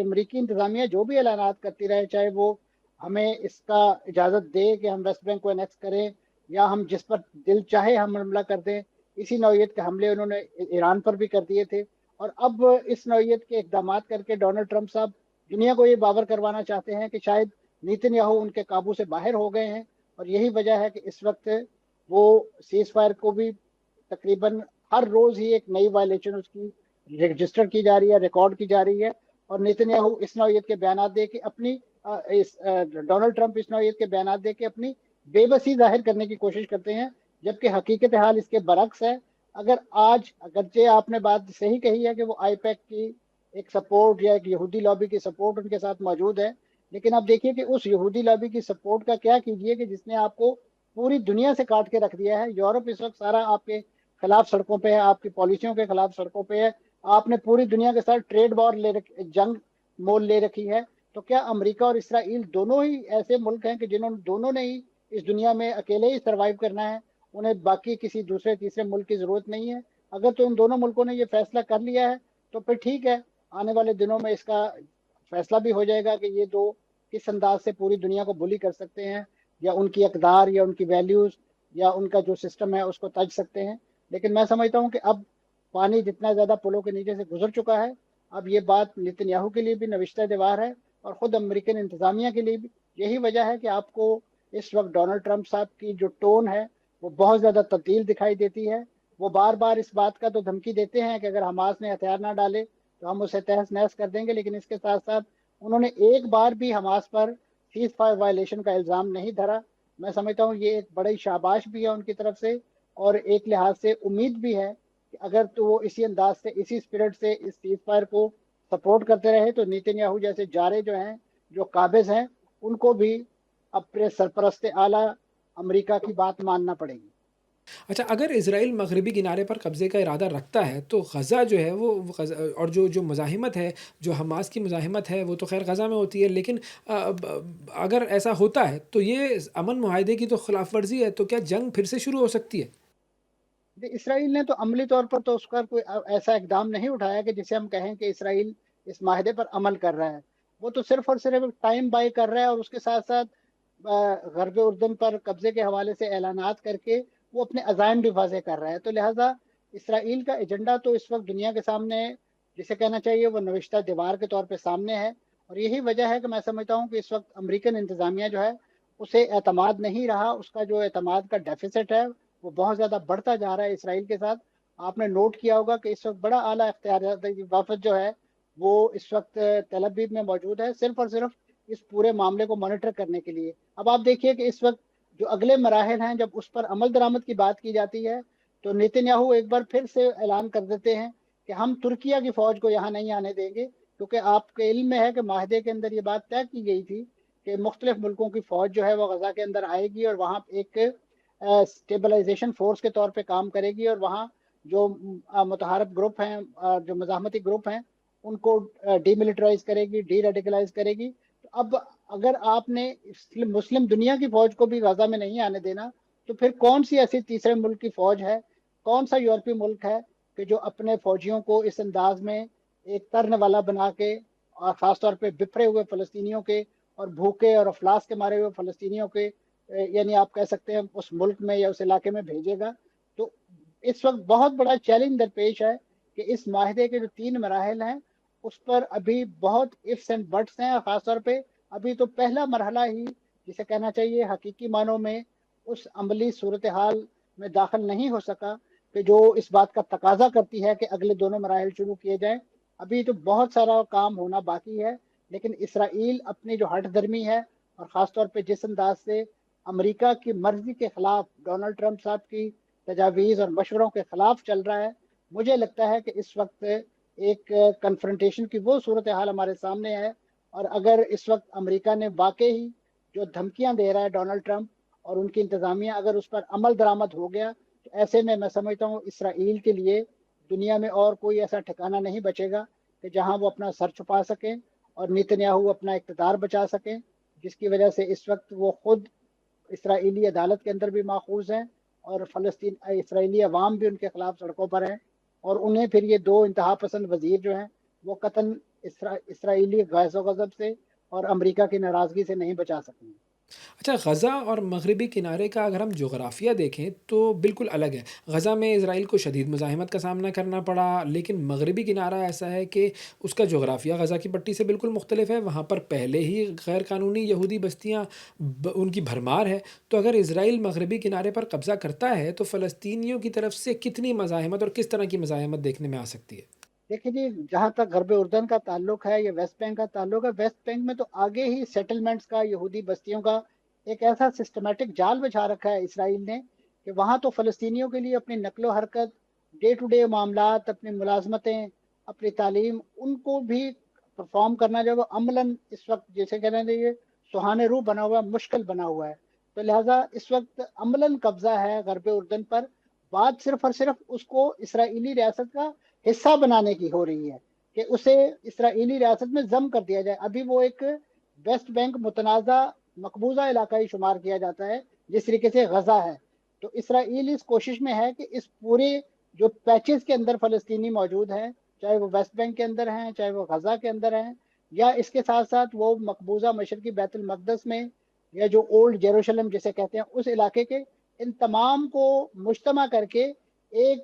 अमरीकी इंतजामिया जो भी ऐलानात करती रहे, चाहे वो हमें इसका इजाज़त दे कि हम वेस्ट बैंक को एनेक्स करें या हम जिस पर दिल चाहे हम हमला कर दें, इसी नौयत के हमले उन्होंने ईरान पर भी कर दिए थे। और अब इस नौयत के इकदाम करके डोनाल्ड ट्रंप साहब दुनिया को ये बावर करवाना चाहते हैं कि शायद नेतन्याहू उनके काबू से बाहर हो गए हैं। और यही वजह है कि इस वक्त वो सीज फायर को भी तकरीबन हर रोज़ ही एक नई वायलेशन उसकी रजिस्टर की जा रही है, रिकॉर्ड की जा रही है। और नेतन्याहू इस नौयत के बयान दे के अपनी डोनाल्ड ट्रंप इस नौयत के बयान दे के अपनी बेबसी जाहिर करने की कोशिश करते हैं, जबकि हकीकत हाल इसके बरक्स है। अगर आज अगरचे आपने बात सही कही है कि वो आईपैक की एक सपोर्ट या एक यहूदी लॉबी की सपोर्ट उनके साथ मौजूद है, लेकिन आप देखिए कि उस यहूदी लॉबी की सपोर्ट का क्या कीजिए कि जिसने आपको पूरी दुनिया से काट के रख दिया है। यूरोप इस वक्त सारा आपके खिलाफ सड़कों पे है, आपकी पॉलिसियों के खिलाफ सड़कों पे है। आपने पूरी दुनिया के साथ ट्रेड वॉर जंग मोल ले रखी है। तो क्या अमेरिका और इसराइल दोनों ही ऐसे मुल्क हैं कि जिन्होंने दोनों ने ही इस दुनिया में अकेले ही सरवाइव करना है, उन्हें बाकी किसी दूसरे तीसरे मुल्क की जरूरत नहीं है? अगर तो उन दोनों मुल्कों ने ये फैसला कर लिया है तो फिर ठीक है, आने वाले दिनों में इसका फैसला भी हो जाएगा कि ये दो किस अंदाज से पूरी दुनिया को बुली कर सकते हैं, या उनकी अकदार या उनकी वैल्यूज या उनका जो सिस्टम है उसको तज सकते हैं। लेकिन मैं समझता हूँ कि अब पानी जितना ज्यादा पुलों के नीचे से गुजर चुका है, अब ये बात नेतन्याहू के लिए भी नविश्ता दीवार है और खुद अमेरिकन इंतजामिया के लिए भी। यही वजह है कि आपको इस वक्त डोनाल्ड ट्रंप साहब की जो टोन है वो बहुत ज्यादा तब्दील दिखाई देती है। वो बार बार इस बात का तो धमकी देते हैं कि अगर हमास ने हथियार ना डाले तो हम उसे तहस नहस कर देंगे, लेकिन इसके साथ साथ उन्होंने एक बार भी हमास पर सीज फायर वायलेशन का इल्जाम नहीं धरा। मैं समझता हूँ ये एक बड़ी शाबाश भी है उनकी तरफ से, और एक लिहाज से उम्मीद भी है कि अगर तो वो इसी अंदाज से, इसी स्पिरिट से इस सीज फायर को सपोर्ट करते रहे तो नेतन्याहू जैसे जारे जो हैं, जो काबिज हैं, उनको भी अपने सरपरस्त आला अमेरिका की बात मानना पड़ेगी। अच्छा, अगर इज़राइल मगरबी किनारे पर कब्ज़े का इरादा रखता है, तो ग़ज़ा जो है वो ग़ज़ा और जो मुज़ाहिमत है, जो हमास की मुज़ाहिमत है, वो तो ख़ैर ग़ज़ा में होती है, लेकिन अगर ऐसा होता है, तो ये अमन मुआहदे की तो ख़िलाफ़ वर्ज़ी है, तो क्या जंग फिर से शुरू हो सकती है? इसराइल ने तो अमली तौर पर तो उसका कोई ऐसा इकदाम नहीं उठाया कि जिसे हम कहें कि इसराइल इस माहदे पर अमल कर रहा है। वो तो सिर्फ और सिर्फ टाइम बाय कर रहा है, और उसके साथ साथ गर्ब उर्दन पर कब्जे के हवाले से ऐलानात करके वो अपने अज़ाइम भी वाज़े कर रहा है। तो लिहाजा इसराइल का एजेंडा तो इस वक्त दुनिया के सामने, जिसे कहना चाहिए, वो नविश्ता दीवार के तौर पे सामने है। और यही वजह है कि मैं समझता हूँ कि इस वक्त अमेरिकन इंतजामिया जो है उसे एतमाद नहीं रहा, उसका जो एतमाद का डेफिसिट है वो बहुत ज़्यादा बढ़ता जा रहा है इसराइल के साथ। आपने नोट किया होगा कि इस वक्त बड़ा आला इख्तियारी वफद जो है वो इस वक्त तेल अवीव में मौजूद है, सिर्फ और सिर्फ इस पूरे मामले को मॉनिटर करने के लिए। अब आप देखिए कि इस वक्त जो अगले मराहल हैं, जब उस पर अमल दरामद की बात की जाती है, तो नेतन्याहू एक बार फिर से ऐलान कर देते हैं कि हम तुर्किया की फौज को यहाँ नहीं आने देंगे, क्योंकि आपके इल्म में है कि माहदे के अंदर ये बात तय की गई थी कि मुख्तलिफ मुल्कों की फौज जो है वो गजा के अंदर आएगी और वहाँ एक स्टेबलाइजेशन फोर्स के तौर पे काम करेगी, और वहाँ जो मुतहारब ग्रुप हैं, जो मज़ाहमती ग्रुप हैं, उनको डीमिलिटराइज करेगी, डी रेडिकलाइज करेगी। तो अब अगर आपने मुस्लिम दुनिया की फौज को भी गाजा में नहीं आने देना, तो फिर कौन सी ऐसी तीसरे मुल्क की फौज है, कौन सा यूरोपीय मुल्क है कि जो अपने फौजियों को इस अंदाज में एक तरन वाला बना के, और ख़ासतौर पे बिखरे हुए फ़लस्तीनियों के और भूखे और अफलास के मारे हुए फ़लस्तीनियों के, यानी आप कह सकते हैं उस मुल्क में या उस इलाके में भेजेगा? तो इस वक्त बहुत बड़ा चैलेंज दरपेश है कि इस माहदे के जो 3 मराहल हैं उस पर अभी बहुत इफ्स एंड बट्स हैं, और ख़ासतौर पे अभी तो पहला मरहला ही, जिसे कहना चाहिए हकीकी मानों में, उस अमली सूरत हाल में दाखिल नहीं हो सका कि जो इस बात का तकाजा करती है कि अगले दोनों मराहल शुरू किए जाएं। अभी तो बहुत सारा काम होना बाकी है, लेकिन इसराइल अपनी जो हट धर्मी है और ख़ासतौर पे जिस अंदाज से अमेरिका की मर्जी के खिलाफ, डोनाल्ड ट्रंप साहब की तजावीज़ और मशवरों के खिलाफ चल रहा है, मुझे लगता है कि इस वक्त एक कन्फ्रंटेशन की वो सूरत हाल हमारे सामने है। और अगर इस वक्त अमेरिका ने वाकई ही जो धमकियां दे रहा है डोनाल्ड ट्रंप और उनकी इंतजामिया, अगर उस पर अमल दरामद हो गया, तो ऐसे में मैं समझता हूँ इसराइल के लिए दुनिया में और कोई ऐसा ठिकाना नहीं बचेगा कि जहां वो अपना सर छुपा सकें और नेतन्याहू अपना इक़्तिदार बचा सकें, जिसकी वजह से इस वक्त वो खुद इसराइली अदालत के अंदर भी माखूज हैं, और फ़लस्तीन इसराइली अवाम भी उनके खिलाफ सड़कों पर हैं, और उन्हें फिर ये दो इंतहा पसंद वजीर जो हैं वो कतन इसराइली गैज़ो गज़ब से और अमेरिका की नाराज़गी से नहीं बचा सकेंगे। अच्छा, ग़ज़ा और मगरबी किनारे का अगर हम जोग्राफ़िया देखें तो बिल्कुल अलग है। ग़ज़ा में इज़राइल को शदीद मुज़ाहिमत का सामना करना पड़ा, लेकिन मगरबी किनारा ऐसा है कि उसका जोग्राफ़िया ग़ज़ा की पट्टी से बिल्कुल मुख्तलिफ है। वहाँ पर पहले ही गैर कानूनी यहूदी बस्तियाँ उनकी भरमार है। तो अगर इज़राइल मगरबी किनारे पर कब्ज़ा करता है तो फ़लस्तीनियों की तरफ से कितनी मज़ाहिमत और किस तरह की मज़ाहिमत देखने में आ सकती है? देखिए जी, जहाँ तक गरब उर्दन का ताल्लुक है या वेस्ट बैंक का ताल्लुक है, वेस्ट बैंक में तो आगे ही सेटलमेंट्स का, यहूदी बस्तियों का एक ऐसा सिस्टमेटिक जाल बिछा रखा है इसराइल ने कि वहाँ तो फ़लस्तीनियों के लिए अपनी नकलो हरकत, डे टू डे मामलात, अपनी मुलाजमतें, अपनी तालीम, उनको भी परफॉर्म करना जो है वो अमलन इस वक्त, जैसे कहना चाहिए, सुहाने रूह बना हुआ है, मुश्किल बना हुआ है। तो लिहाजा इस वक्त अमलन कब्जा है गरब उर्दन पर। बात सिर्फ और सिर्फ उसको इसराइली रियासत का हिस्सा बनाने की हो रही है कि उसे इसराइली रियासत में जम कर दिया जाए। अभी वो एक वेस्ट बैंक मुतनाज़ा मकबूजा इलाका ही शुमार किया जाता है जिस तरीके से गजा है। तो इसराइल इस कोशिश में है कि इस पूरे जो पैचेस के अंदर फ़लस्तीनी मौजूद हैं, चाहे वो वेस्ट बैंक के अंदर हैं, चाहे वो गजा के अंदर हैं, या इसके साथ साथ वो मकबूजा मशरकी बैतुल मक़दस में, या जो ओल्ड जेरूशलम जिसे कहते हैं उस इलाके के, इन तमाम को मुज्तमा करके एक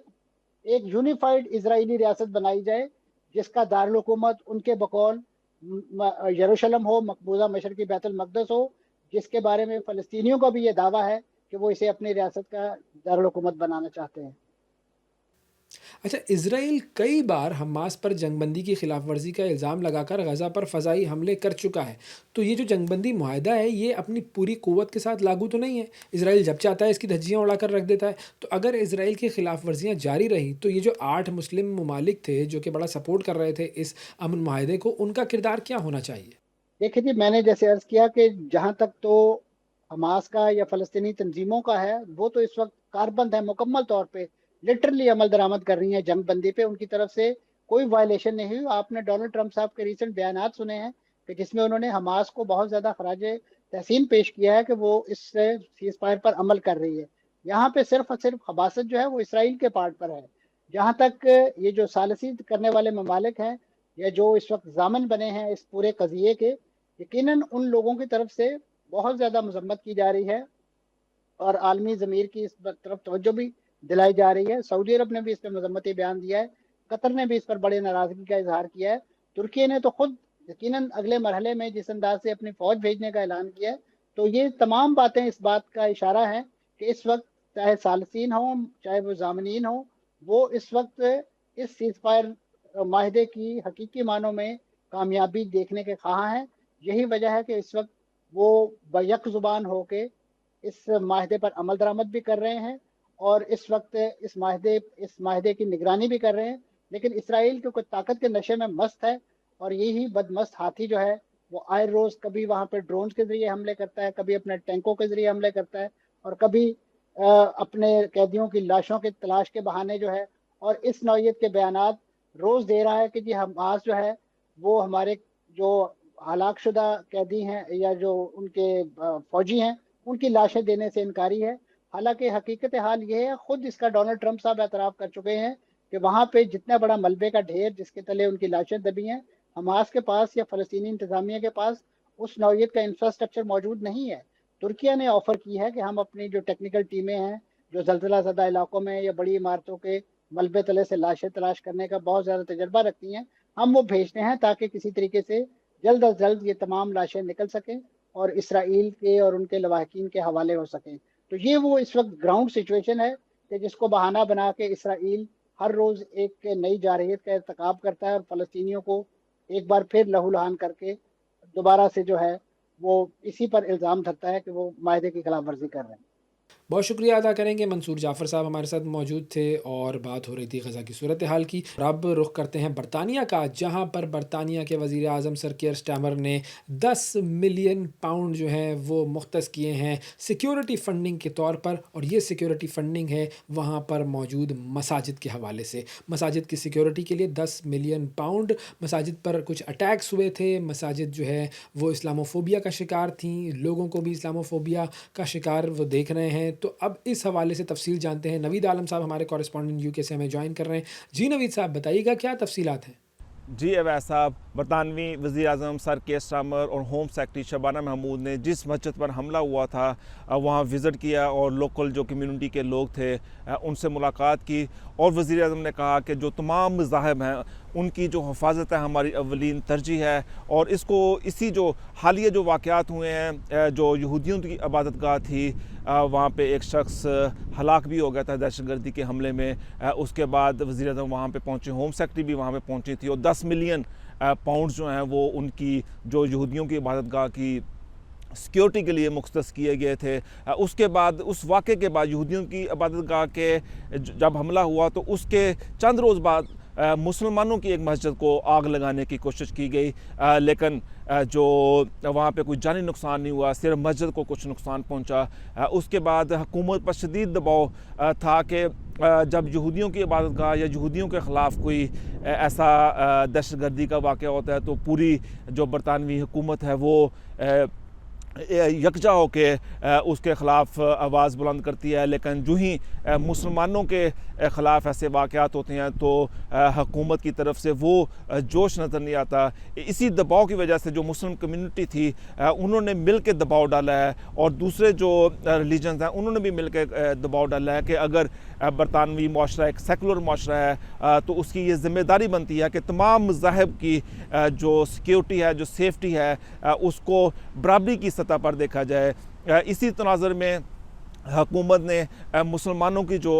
एक यूनिफाइड इजरायली रियासत बनाई जाए जिसका दारुल हुकूमत उनके बकौल यरूशलेम हो, मकबूजा मशरकी बैतुल मक़दस हो, जिसके बारे में फ़लस्तीनियों का भी ये दावा है कि वो इसे अपनी रियासत का दारुल हुकूमत बनाना चाहते हैं। अच्छा, इज़राइल कई बार हमास पर जंगबंदी की खिलाफ वर्जी का इल्ज़ाम लगाकर गज़ा पर फ़ज़ाई हमले कर चुका है। तो ये जो जंगबंदी मुआहदा है, ये अपनी पूरी क़ुव्वत के साथ लागू तो नहीं है? इज़राइल जब चाहता है इसकी धज्जियाँ उड़ाकर रख देता है। तो अगर इज़राइल की खिलाफ वर्जियाँ जारी रही, तो ये जो 8 मुस्लिम ममालिक थे, जो कि बड़ा सपोर्ट कर रहे थे इस अमन मुआहदे को, उनका किरदार क्या होना चाहिए? देखिए जी, मैंने जैसे अर्ज़ किया कि जहाँ तक तो हमास का या फ़लस्तीनी तंजीमों का है, वो तो इस वक्त कारबंद है, मुकम्मल तौर पे लिटरली अमल दरामद कर रही हैं जंग बंदी पे। उनकी तरफ से कोई वायलेशन नहीं हुई। आपने डोनाल्ड ट्रंप साहब के रीसेंट बयानात सुने हैं कि जिसमें उन्होंने हमास को बहुत ज़्यादा खराज तहसीन पेश किया है कि वो इस सीज़ फायर पर अमल कर रही है। यहाँ पे सिर्फ और सिर्फ खबासत जो है वो इसराइल के पार्ट पर है। जहाँ तक ये जो सालसी करने वाले ममालिक हैं या जो इस वक्त ज़ामन बने हैं इस पूरे कज़िये के, यकीनन उन लोगों की तरफ से बहुत ज़्यादा मज़म्मत की जा रही है और आलमी ज़मीर की इस तरफ तवज्जो भी दिलाई जा रही है। सऊदी अरब ने भी इस पर मज़म्मती बयान दिया है, कतर ने भी इस पर बड़े नाराज़गी का इजहार किया है, तुर्की ने तो खुद यकीनन अगले मरहले में जिस अंदाज से अपनी फ़ौज भेजने का ऐलान किया है। तो ये तमाम बातें इस बात का इशारा है कि इस वक्त चाहे सालसीन हों, चाहे वो ज़ामनीन हों, वो इस वक्त इस सीज़ फायर माहदे की हकीकी मानों में कामयाबी देखने के ख़्वाह हैं। यही वजह है कि इस वक्त वो बैक ज़ुबान होके इस माहदे पर अमल दरामद भी कर रहे हैं और इस वक्त इस माहदे की निगरानी भी कर रहे हैं। लेकिन इसराइल क्योंकि ताकत के नशे में मस्त है और यही बदमस्त हाथी जो है वो आए रोज़ कभी वहाँ पे ड्रोन्स के ज़रिए हमले करता है, कभी अपने टैंकों के ज़रिए हमले करता है और कभी अपने कैदियों की लाशों की तलाश के बहाने जो है और इस नौइयत के बयानात रोज़ दे रहा है कि जी हमास जो है वो हमारे जो हलाकशुदा कैदी हैं या जो उनके फ़ौजी हैं उनकी लाशें देने से इनकारी है। हालांकि हकीकत हाल ये है, खुद इसका डोनाल्ड ट्रंप साहब एतराफ़ कर चुके हैं कि वहाँ पे जितना बड़ा मलबे का ढेर जिसके तले उनकी लाशें दबी हैं, हमास के पास या फ़लस्तीनी इंतज़ामिया के पास उस नौइयत का इंफ्रास्ट्रक्चर मौजूद नहीं है। तुर्किया ने ऑफ़र की है कि हम अपनी जो टेक्निकल टीमें हैं, जो ज़लज़ला ज़दा इलाकों में या बड़ी इमारतों के मलबे तले से लाशें तलाश करने का बहुत ज़्यादा तजर्बा रखती हैं, हम वो भेजते हैं ताकि किसी तरीके से जल्द अज जल्द ये तमाम लाशें निकल सकें और इसराइल के और उनके लवाहकीन के हवाले हो सकें। तो ये वो इस वक्त ग्राउंड सिचुएशन है कि जिसको बहाना बना के इसराइल हर रोज़ एक नई जारहियत का इर्तिकाब करता है और फ़लस्तीनियों को एक बार फिर लहूलुहान करके दोबारा से जो है वो इसी पर इल्ज़ाम धरता है कि वो माहदे की खिलाफ वर्जी कर रहे हैं। बहुत शुक्रिया अदा करेंगे, मंसूर जाफ़र साहब हमारे साथ मौजूद थे और बात हो रही थी गज़ा की सूरत हाल की। और अब रुख करते हैं बरतानिया का, जहाँ पर बरतानिया के वज़ीर आज़म सर कियर स्टारमर ने 10 मिलियन पाउंड जो हैं वो मुख्तस किए हैं सिक्योरिटी फ़ंडिंग के तौर पर। और ये सिक्योरिटी फ़ंडिंग है वहाँ पर मौजूद मसाजिद के हवाले से, मसाजिद की सिक्योरिटी के लिए 10 मिलियन पाउंड। मसाजिद पर कुछ अटैक्स हुए थे, मसाजिद जो है वो इस्लामोफोबिया का शिकार थी, लोगों को भी इस्लामोफोबिया का शिकार वो देख रहे हैं। तो अब इस हवाले से तफसील जानते हैं। नवीद आलम साहब हमारे कॉरेस्पॉन्डेंट यूके से हमें ज्वाइन कर रहे हैं। जी नवीद साहब, बताइएगा क्या तफसीलात हैं? जी अवैध साहब, बरतानवी वज़ीर आज़म सर कियर स्टारमर और होम सेक्रेटरी शबाना महमूद ने जिस मस्जिद पर हमला हुआ था वहाँ विज़िट किया और लोकल जो कम्युनिटी के लोग थे उनसे मुलाकात की। और वज़ीर आज़म ने कहा कि जो तमाम मज़ाहिब हैं उनकी जो हिफाजत है हमारी अवलीन तरजीह है। और इसको इसी जो हालिया जो वाक़यात हुए हैं, जो यहूदियों की इबादत गाह थी, वहाँ पे एक शख्स हलाक भी हो गया था दहशतगर्दी के हमले में। उसके बाद वज़ीर आज़म वहाँ पे पहुँचे, होम सेक्रेटरी भी वहाँ पे पहुँची थी और 10 मिलियन पाउंड जो हैं वो उनकी जो यहूदियों की इबादत गाह की सिक्योरिटी के लिए मुख्तस किए गए थे। उसके बाद उस वाक़े के बाद यहूदियों की इबादत गाह के जब हमला हुआ तो उसके चंद रोज़ बाद मुसलमानों की एक मस्जिद को आग लगाने की कोशिश की गई, लेकिन जो वहाँ पे कोई जानी नुकसान नहीं हुआ, सिर्फ मस्जिद को कुछ नुकसान पहुँचा। उसके बाद हुकूमत पर शदीद दबाव था कि जब यहूदियों की इबादतगाह या यहूदियों के ख़िलाफ़ कोई ऐसा दहशतगर्दी का वाक़या होता है तो पूरी जो बरतानवी हुकूमत है वो यकजा होके उसके ख़िलाफ़ आवाज़ बुलंद करती है। लेकिन जो ही मुसलमानों के ख़िलाफ़ ऐसे वाक़यात होते हैं तो हुकूमत की तरफ से वो जोश नज़र नहीं आता। इसी दबाव की वजह से जो मुस्लिम कम्युनिटी थी उन्होंने मिल के दबाव डाला है, और दूसरे जो रिलीजन्स हैं उन्होंने भी मिल के दबाव डाला है कि अगर बरतानवी माशरा एक सेकुलर माशरा है तो उसकी ये ज़िम्मेदारी बनती है कि तमाम मज़ाहिब की जो सिक्योरिटी है, जो सेफ्टी है, उसको बराबरी की सतह पर देखा जाए। इसी तनाज़ुर में हुकूमत ने मुसलमानों की जो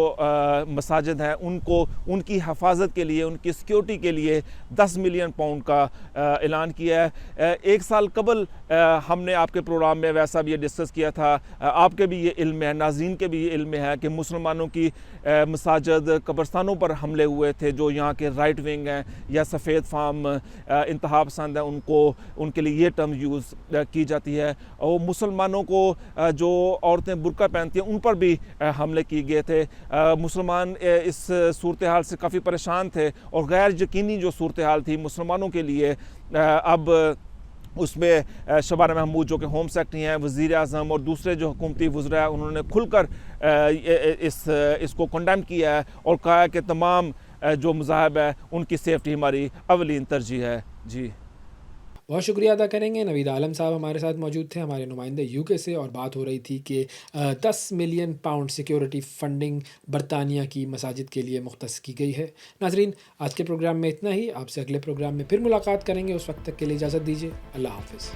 मसाजिद हैं उनको उनकी हिफाजत के लिए, उनकी सिक्योरिटी के लिए 10 मिलियन पाउंड का ऐलान किया है। एक साल कबल हमने आपके प्रोग्राम में वैसा भी ये डिस्कस किया था, आपके भी ये इल्म है, नाज़रीन के भी ये इल्म है कि मुसलमानों की मसाजिद कब्रस्तानों पर हमले हुए थे। जो यहाँ के राइट विंग हैं या सफ़ेद फार्म इंतहा पसंद है, उनके लिए ये टर्म यूज़ की जाती है। और मुसलमानों को जो औरतें बुर्का पहनती उन पर भी हमले किए गए थे। मुसलमान इस सूरत हाल से काफ़ी परेशान थे और गैर यकीनी जो सूरत हाल थी मुसलमानों के लिए, अब उसमें शबाना महमूद जो कि होम सेक्रेटरी हैं, वज़ीर आज़म और दूसरे जो हुकूमती वज़रा हैं उन्होंने खुलकर इसको कंडेम किया है और कहा है कि तमाम जो मज़ाहब है उनकी सेफ्टी हमारी अवलीन तरजीह है। जी, बहुत शुक्रिया अदा करेंगे। नवीद आलम साहब हमारे साथ मौजूद थे, हमारे नुमाइंदे यूके से, और बात हो रही थी कि 10 मिलियन पाउंड सिक्योरिटी फंडिंग बरतानिया की मसाजिद के लिए मुख्तस की गई है। नाजरीन, आज के प्रोग्राम में इतना ही। आपसे अगले प्रोग्राम में फिर मुलाकात करेंगे। उस वक्त तक के लिए इजाज़त दीजिए। अल्लाह हाफ़िज़।